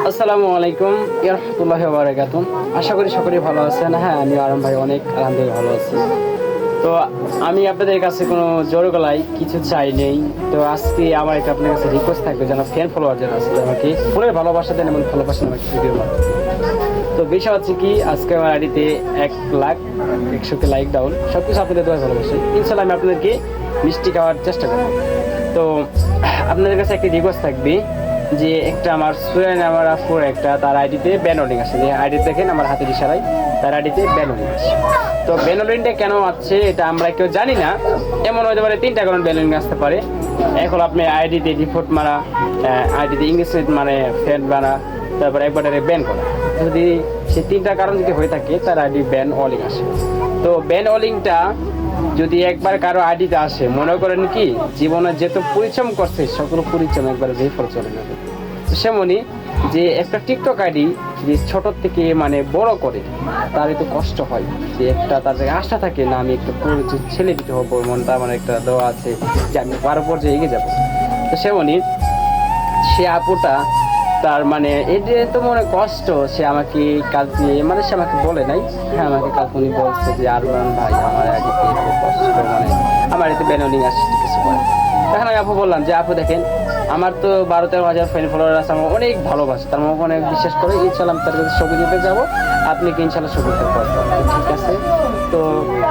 আসসালামু আলাইকুম রাহমাতুল্লাহি ওয়া বারাকাতুহু। আশা করি সকলেই ভালো আছেন। হ্যাঁ, আমি আরাম ভাই অনেক আলহামদুলিল্লাহ ভালো আছি। তো আমি আপনাদের কাছে কোনো জোর গলায় কিছু চাই নেই। তো আজকে আমার একটা আপনার কাছে রিকোয়েস্ট থাকবে, যেন ফ্যান ফলোয়ার যারা আছে আমাকে পুরো ভালোবাসা দেন এবং ভালোবাসেন আমাকে ভিডিওর মাধ্যমে। তো বিষয় হচ্ছে কি, আজকে আমার আইডিতে 1,01,000 লাইক ডাউন, সব কিছু আপনাদের দোয়া ভালোবাসি। ইনশাল্লাহ আমি আপনাদেরকে মিষ্টি খাওয়ার চেষ্টা করব। তো আপনাদের কাছে একটা রিকোয়েস্ট থাকবে যে একটা আমার সুরেন আমার আপুর একটা তার আইডিতে ব্যানলিং আসে, যে আইডি দেখেন আমার হাতের ইশারায় তার আইডিতে ব্যানলিং আসে। তো ব্যানলিংটা কেন আসছে এটা আমরা কেউ জানি না। এমন হতে পারে 3টা কারণ ব্যানলিং আসতে পারে। এখন আপনি আইডিতে রিপোর্ট মারা, আইডিতে ইংলিশ মানে ফ্রেন্ড বানা, তারপরে একবারে ব্যান করা। যদি সেই 3টা কারণ যদি হয়ে থাকে তার আইডি ব্যান অলিং আসে। তো ব্যান অলিংটা যদি একবার কারো আইডিতে আসে, মনে করেন কি জীবনে যেত পরিশ্রম করছে সকল পরিশ্রম একবার বেফল চলে যাবে। তো সেমনি যে একটা টিকটক আইডি যে ছোট থেকে মানে বড় করে তার একটু কষ্ট হয়, যে একটা তার আশা থাকে না আমি একটু ছেলে দিতে হবো, মনটা মানে একটা দেওয়া আছে যে আমি পারবো যে এগিয়ে যাবো। তো সেমনি সে আপুটা তার মানে এটা তো মনে কষ্ট, সে আমাকে কালকে মানে সে আমাকে বলে নাই, হ্যাঁ আমাকে কালকে উনি বলছে যে আরমান ভাই আমার আগে খুব কষ্ট, মানে আমার এতে ব্যানলিং আসছে কিছু করে। তখন আমি আপু বললাম যে আপু দেখেন আমার তো 12-13 হাজার ফ্যান ফলোয়ার আছে, আমার অনেক ভালোবাসে, তার আমাকে অনেক বিশ্বাস করে। ইনশাল্লাহ আমি তার কাছে ছবি দিতে যাবো, আপনি কি ইনশাল্লাহ ছবি দিতে পারবেন? ঠিক আছে। তো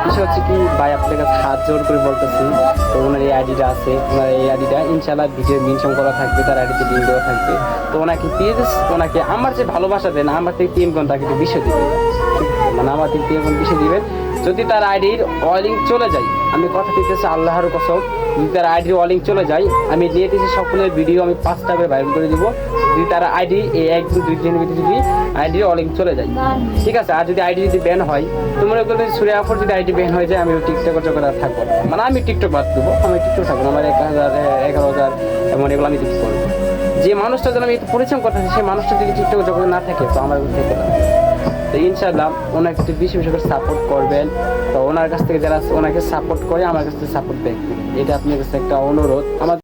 বিষয় হচ্ছে কি ভাই আপনার কাছে হাত জোর করে বলতেছি, তো ওনার এই আইডিটা আছে, ওনার এই আইডিটা ইনশাল্লাহ ভিডিও মেনশন করা থাকবে, তার আইডিতে লিঙ্ক দেওয়া থাকবে। তো ওনাকে প্লিজ ওনাকে আমার যে ভালোবাসা দেন আমার থেকে 3 গুণ তাকে একটু বিষয় দিবেন, মানে আমার থেকে 3 গুণ বিষয় দিবেন। যদি তার আইডির ওয়ালিং চলে যায়, আমি কথা দিতেছি আল্লাহর কসম, যদি তার আইডির ওয়ালিং চলে যায় আমি দিয়ে দিয়েছি সকলের ভিডিও আমি 5টা করে ভাইরাল করে দিব। যদি তার আইডি এই 1-2 দিনের ভিতরে যদি আইডির ওয়ালিং চলে যায়, ঠিক আছে। আর যদি আইডি যদি ব্যান হয়, তো মনে করবেন সুরিয়া আফর যদি আইডি ব্যান হয়ে যায়, আমি টিকটক জগতে থাকবো না, মানে আমি টিকটক বাদ দেবো, আমি টিকটক থাকবো না। আমার 1,000-11,000 এমন এগুলো আমি দিতে পারবো। যে মানুষটা যেন আমি একটু পরিশ্রম করতেছি, সেই মানুষটা যদি টিকটক জগতে না থাকে তো আমার থেকে না। তো ইনশাআল্লাহ ওনাকে একটু বেশি বেশি করে সাপোর্ট করবেন। তো ওনার কাছ থেকে যারা ওনাকে সাপোর্ট করে আমার কাছ থেকে সাপোর্ট দেখবেন, এটা আপনার কাছে একটা অনুরোধ। আমার